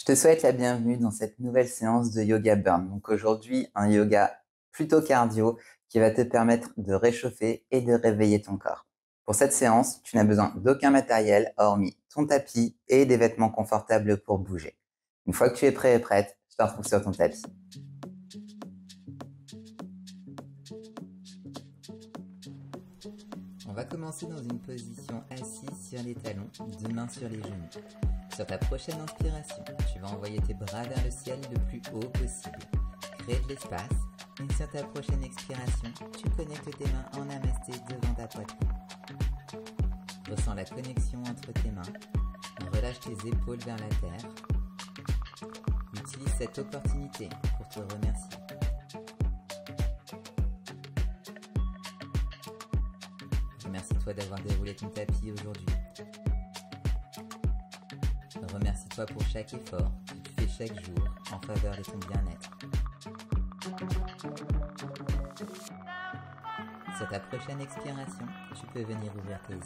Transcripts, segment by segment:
Je te souhaite la bienvenue dans cette nouvelle séance de Yoga Burn. Donc aujourd'hui, un yoga plutôt cardio qui va te permettre de réchauffer et de réveiller ton corps. Pour cette séance, tu n'as besoin d'aucun matériel hormis ton tapis et des vêtements confortables pour bouger. Une fois que tu es prêt et prête, je te retrouve sur ton tapis. On va commencer dans une position assise sur les talons, deux mains sur les genoux. Sur ta prochaine inspiration, tu vas envoyer tes bras vers le ciel le plus haut possible. Crée de l'espace et sur ta prochaine expiration, tu connectes tes mains en namasté devant ta poitrine. Ressens la connexion entre tes mains, relâche tes épaules vers la terre. Utilise cette opportunité pour te remercier. Remercie-toi d'avoir déroulé ton tapis aujourd'hui. Remercie-toi pour chaque effort que tu fais chaque jour en faveur de ton bien-être. Sur ta prochaine expiration, tu peux venir ouvrir tes yeux.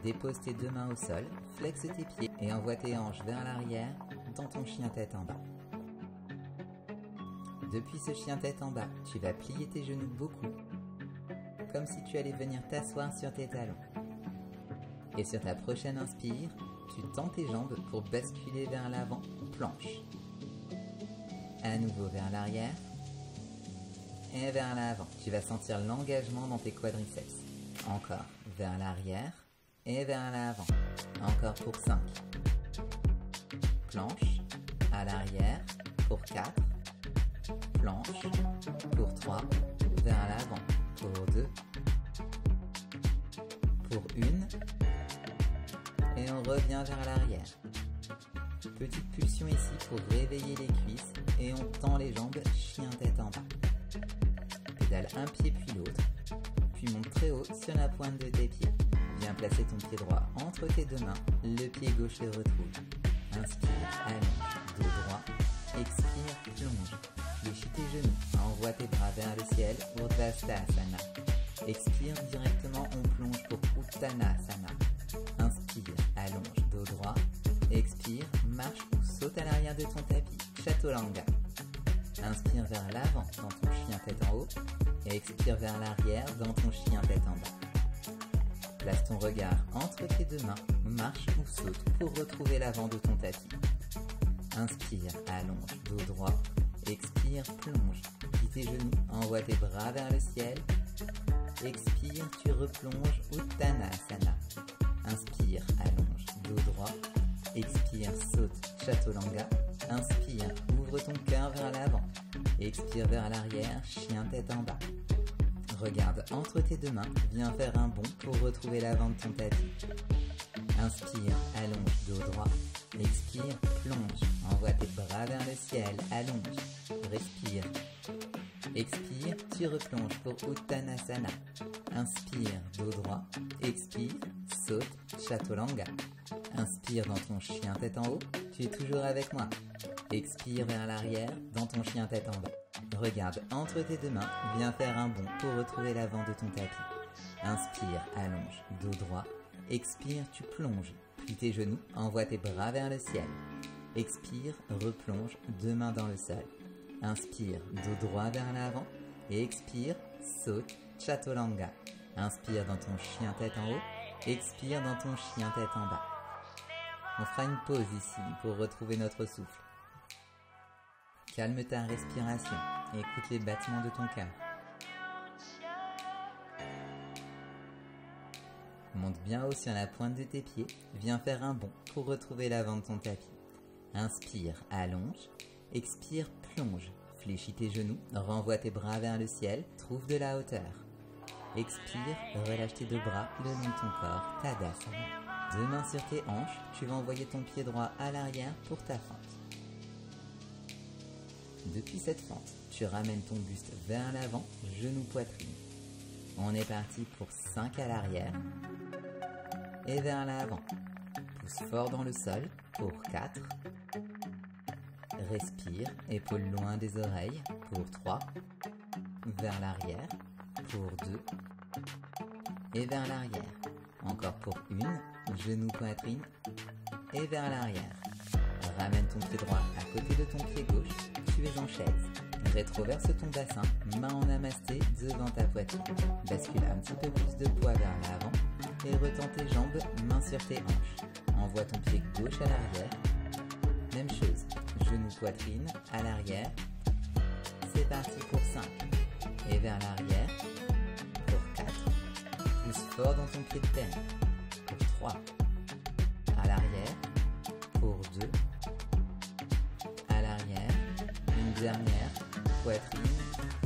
Dépose tes deux mains au sol, flexe tes pieds et envoie tes hanches vers l'arrière dans ton chien tête en bas. Depuis ce chien tête en bas, tu vas plier tes genoux beaucoup, comme si tu allais venir t'asseoir sur tes talons. Et sur ta prochaine inspire, tu tends tes jambes pour basculer vers l'avant, planche. À nouveau vers l'arrière et vers l'avant. Tu vas sentir l'engagement dans tes quadriceps. Encore vers l'arrière et vers l'avant. Encore pour 5. Planche à l'arrière pour 4. Planche pour 3. Vers l'avant pour 2. Pour 1. Et on revient vers l'arrière. Petite pulsion ici pour réveiller les cuisses et on tend les jambes, chien tête en bas. Pédale un pied puis l'autre, puis monte très haut sur la pointe de tes pieds. Viens placer ton pied droit entre tes deux mains, le pied gauche le retrouve. Inspire, allonge, dos droit, expire, plonge. Fléchis tes genoux, envoie tes bras vers le ciel, Urdhvastasana. Expire directement, on plonge pour Uttanasana. Inspire, allonge, dos droit. Expire, marche ou saute à l'arrière de ton tapis, Chaturanga. Inspire vers l'avant dans ton chien tête en haut. Et expire vers l'arrière dans ton chien tête en bas. Place ton regard entre tes deux mains, marche ou saute pour retrouver l'avant de ton tapis. Inspire, allonge, dos droit. Expire, plonge. Plie tes genoux, envoie tes bras vers le ciel. Expire, tu replonges, Uttanasana. Inspire, allonge, dos droit. Expire, saute, Chaturanga. Inspire, ouvre ton cœur vers l'avant. Expire vers l'arrière, chien tête en bas. Regarde entre tes deux mains, viens faire un bond pour retrouver l'avant de ton tapis. Inspire, allonge, dos droit. Expire, plonge, envoie tes bras vers le ciel, allonge. Respire. Expire, tu replonges pour Uttanasana. Inspire, dos droit. Expire, saute, Chaturanga. Inspire dans ton chien tête en haut, tu es toujours avec moi. Expire vers l'arrière dans ton chien tête en bas. Regarde entre tes deux mains, viens faire un bond pour retrouver l'avant de ton tapis. Inspire, allonge, dos droit. Expire, tu plonges. Plie tes genoux, envoie tes bras vers le ciel. Expire, replonge, deux mains dans le sol. Inspire, dos droit vers l'avant. Et expire, saute, Chaturanga. Inspire dans ton chien tête en haut. Expire dans ton chien tête en bas. On fera une pause ici pour retrouver notre souffle. Calme ta respiration et écoute les battements de ton cœur. Monte bien haut sur la pointe de tes pieds, viens faire un bond pour retrouver l'avant de ton tapis. Inspire, allonge, expire, plonge, fléchis tes genoux, renvoie tes bras vers le ciel, trouve de la hauteur. Expire, relâche tes deux bras le long de ton corps, Tadasana. Deux mains sur tes hanches, tu vas envoyer ton pied droit à l'arrière pour ta fente. Depuis cette fente, tu ramènes ton buste vers l'avant, genou poitrine. On est parti pour 5 à l'arrière et vers l'avant. Pousse fort dans le sol pour 4. Respire, épaules loin des oreilles pour 3. Vers l'arrière pour 2. Et vers l'arrière. Encore pour 1, genou poitrine. et vers l'arrière. Ramène ton pied droit à côté de ton pied gauche, tu es en chaise. Rétroverse ton bassin, main en namasté devant ta poitrine. Bascule un petit peu plus de poids vers l'avant et retends tes jambes, mains sur tes hanches. Envoie ton pied gauche à l'arrière. Même chose, genou poitrine à l'arrière. C'est parti pour 5. Et vers l'arrière. Pour 4. Plus fort dans ton pied de terre. Pour 3. À l'arrière. Pour 2. À l'arrière. Une dernière. Poitrine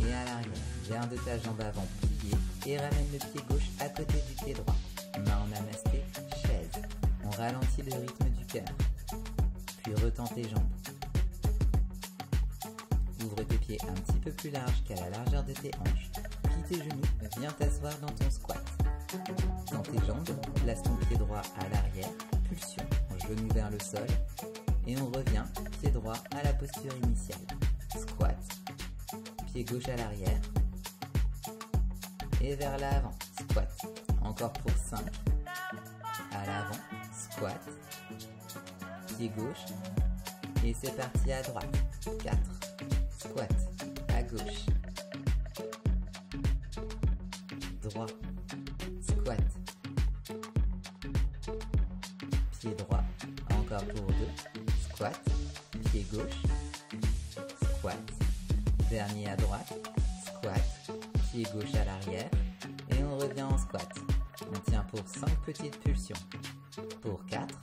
et à l'arrière. Garde ta jambe avant pliée et ramène le pied gauche à côté du pied droit. Main en namasté, chaise. On ralentit le rythme du cœur. Puis retends tes jambes. Ouvre tes pieds un petit peu plus large qu'à la largeur de tes hanches. Plie tes genoux, viens t'asseoir dans ton squat. Dans tes jambes, place ton pied droit à l'arrière, pulsion, genou vers le sol. Et on revient, pied droit à la posture initiale. Squat. Pied gauche à l'arrière. Et vers l'avant, squat. Encore pour 5. À l'avant, squat. Pied gauche. Et c'est parti à droite. 4. Squat. À gauche. Droit. Squat. Pied droit. Encore pour 2. Squat. Pied gauche. Squat. Dernier à droite. Squat. Pied gauche à l'arrière. Et on revient en squat. On tient pour 5 petites pulsions. Pour 4.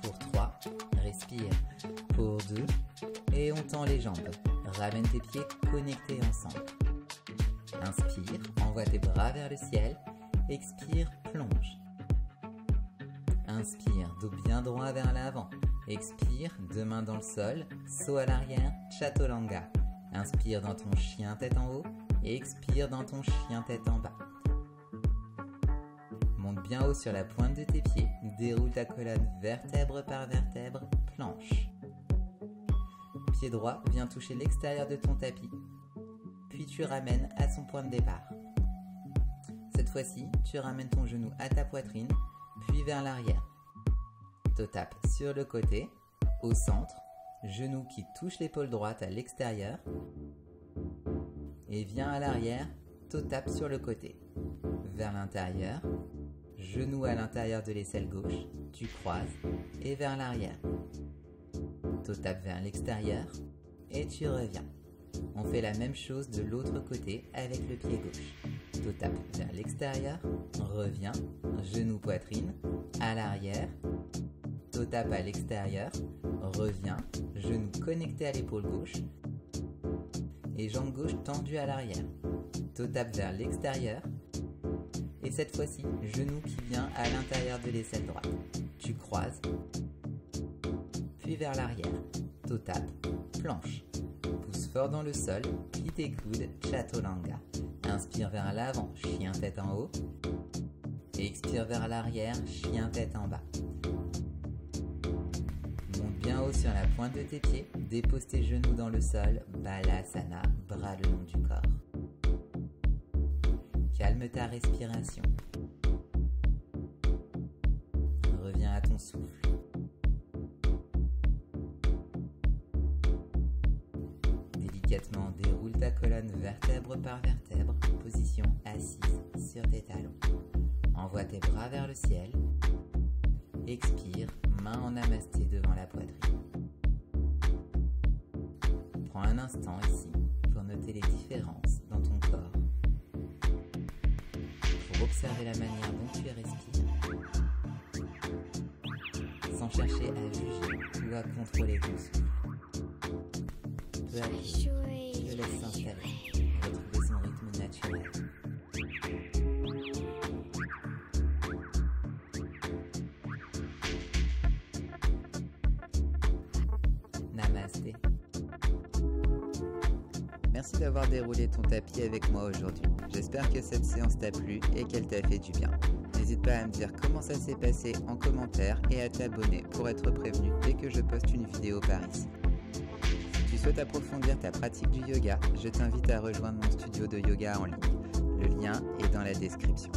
Pour 3. Respire. Pour 2. Et on tend les jambes. Ramène tes pieds connectés ensemble. Inspire. Envoie tes bras vers le ciel. Expire. Plonge. Inspire. Dos bien droit vers l'avant. Expire. Deux mains dans le sol. Saut à l'arrière. Chaturanga. Inspire dans ton chien tête en haut. Et expire dans ton chien tête en bas. Monte bien haut sur la pointe de tes pieds. Déroule ta colonne vertèbre par vertèbre. Planche. Pied droit vient toucher l'extérieur de ton tapis. Puis tu ramènes à son point de départ. Cette fois-ci, tu ramènes ton genou à ta poitrine, puis vers l'arrière. Toe tap sur le côté, au centre. Genou qui touche l'épaule droite à l'extérieur. Et viens à l'arrière, toe tap sur le côté. Vers l'intérieur. Genou à l'intérieur de l'aisselle gauche. Tu croises. Et vers l'arrière. Toe tap vers l'extérieur. Et tu reviens. On fait la même chose de l'autre côté avec le pied gauche. Toe tap vers l'extérieur. Reviens. Genou poitrine. À l'arrière. Toe tap à l'extérieur. Reviens. Genou connecté à l'épaule gauche. Et jambe gauche tendue à l'arrière. Toe tap vers l'extérieur. Et cette fois-ci, genou qui vient à l'intérieur de l'aisselle droite. Tu croises. Puis vers l'arrière. Toe tap. Planche. Pousse fort dans le sol. Plie tes coudes. Chaturanga. Inspire vers l'avant. Chien tête en haut. Et expire vers l'arrière. Chien tête en bas. Monte bien haut sur la pointe de tes pieds. Dépose tes genoux dans le sol. Balasana. Bras le long du corps. Calme ta respiration. Reviens à ton souffle. Délicatement déroule ta colonne vertèbre par vertèbre. Position assise sur tes talons. Envoie tes bras vers le ciel. Expire, main en namasté devant la poitrine. Prends un instant ici pour noter les différences dans ton corps. Pour observer la manière dont tu respires. Sans chercher à juger ou à contrôler ton souffle. Peu à peu, je laisse s'installer, retrouver son rythme naturel. Namasté. Merci d'avoir déroulé ton tapis avec moi aujourd'hui. J'espère que cette séance t'a plu et qu'elle t'a fait du bien. N'hésite pas à me dire comment ça s'est passé en commentaire et à t'abonner pour être prévenu dès que je poste une vidéo par ici. Si tu souhaites approfondir ta pratique du yoga, je t'invite à rejoindre mon studio de yoga en ligne. Le lien est dans la description.